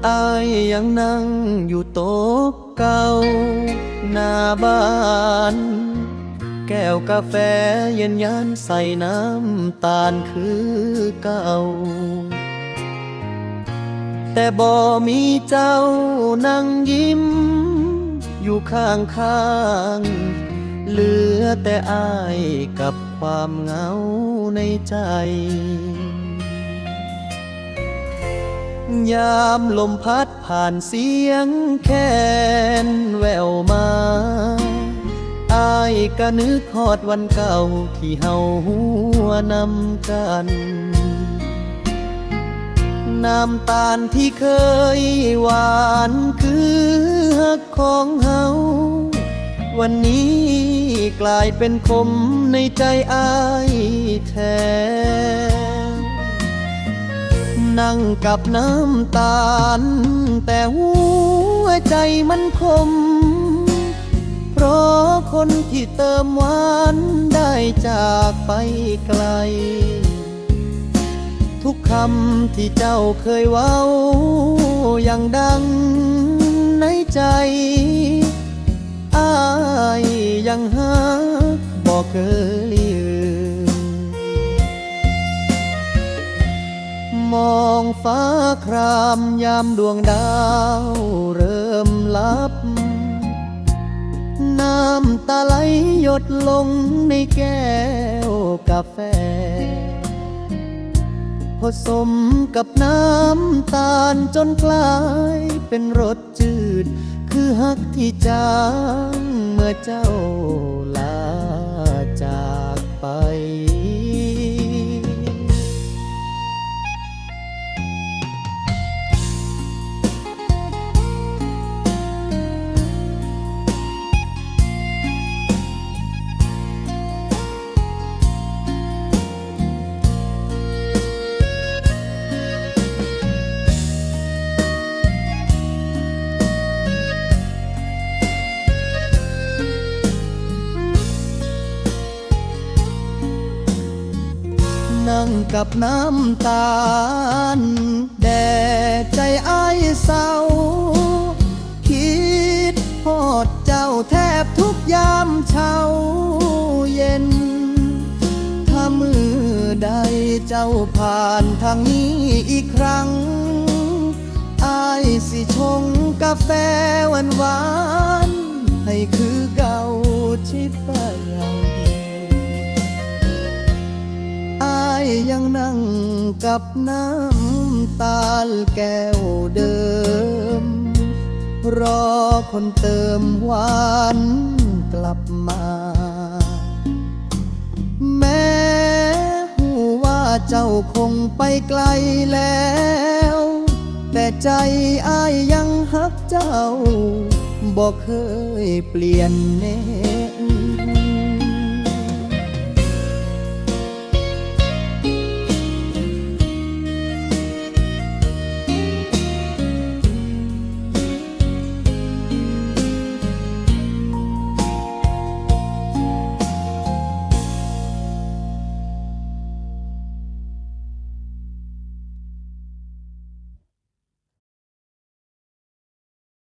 อายยังนั่งอยู่โต๊ะเก่าหน้าบ้านแก้วกาแฟเย็นยันใส่น้ำตาลคือเก่าแต่บ่มีเจ้านั่งยิ้มอยู่ข้างข้างเหลือแต่อายกับความเหงาในใจยามลมพัดผ่านเสียงแคนแววมาอายก็นึกฮอดวันเก่าที่เฮาหัวนำกันน้ำตาลที่เคยหวานคือฮักของเฮาวันนี้กลายเป็นคมในใจอายแท้นั่งกับน้ำตาลแต่หัวใจมันคมเพราะคนที่เติมหวานได้จากไปไกลทุกคำที่เจ้าเคยเว้ายังดังในใจอ้ายยังฮักบ่เคยลืมมองฟ้าครามยามดวงดาวเริ่มลับน้ำตาไหลหยดลงในแก้วกาแฟผสมกับน้ำตาลจนกลายเป็นรสจืดคือฮักที่จางเมื่อเจ้าลาจากไปนั่งกับน้ำตาลแดดใจอ้ายเศร้าคิดฮอดเจ้าแทบทุกยามเช้าเย็นถ้ามือใดเจ้าผ่านทางนี้อีกครั้งอ้ายสิชงกาแฟหวานๆให้คือเก่าชิดไปอายยังนั่งกับน้ำตาลแก้วเดิมรอคนเติมหวานกลับมาแม้หูว่าเจ้าคงไปไกลแล้วแต่ใจอายยังฮักเจ้าบอกเคยเปลี่ยนแน่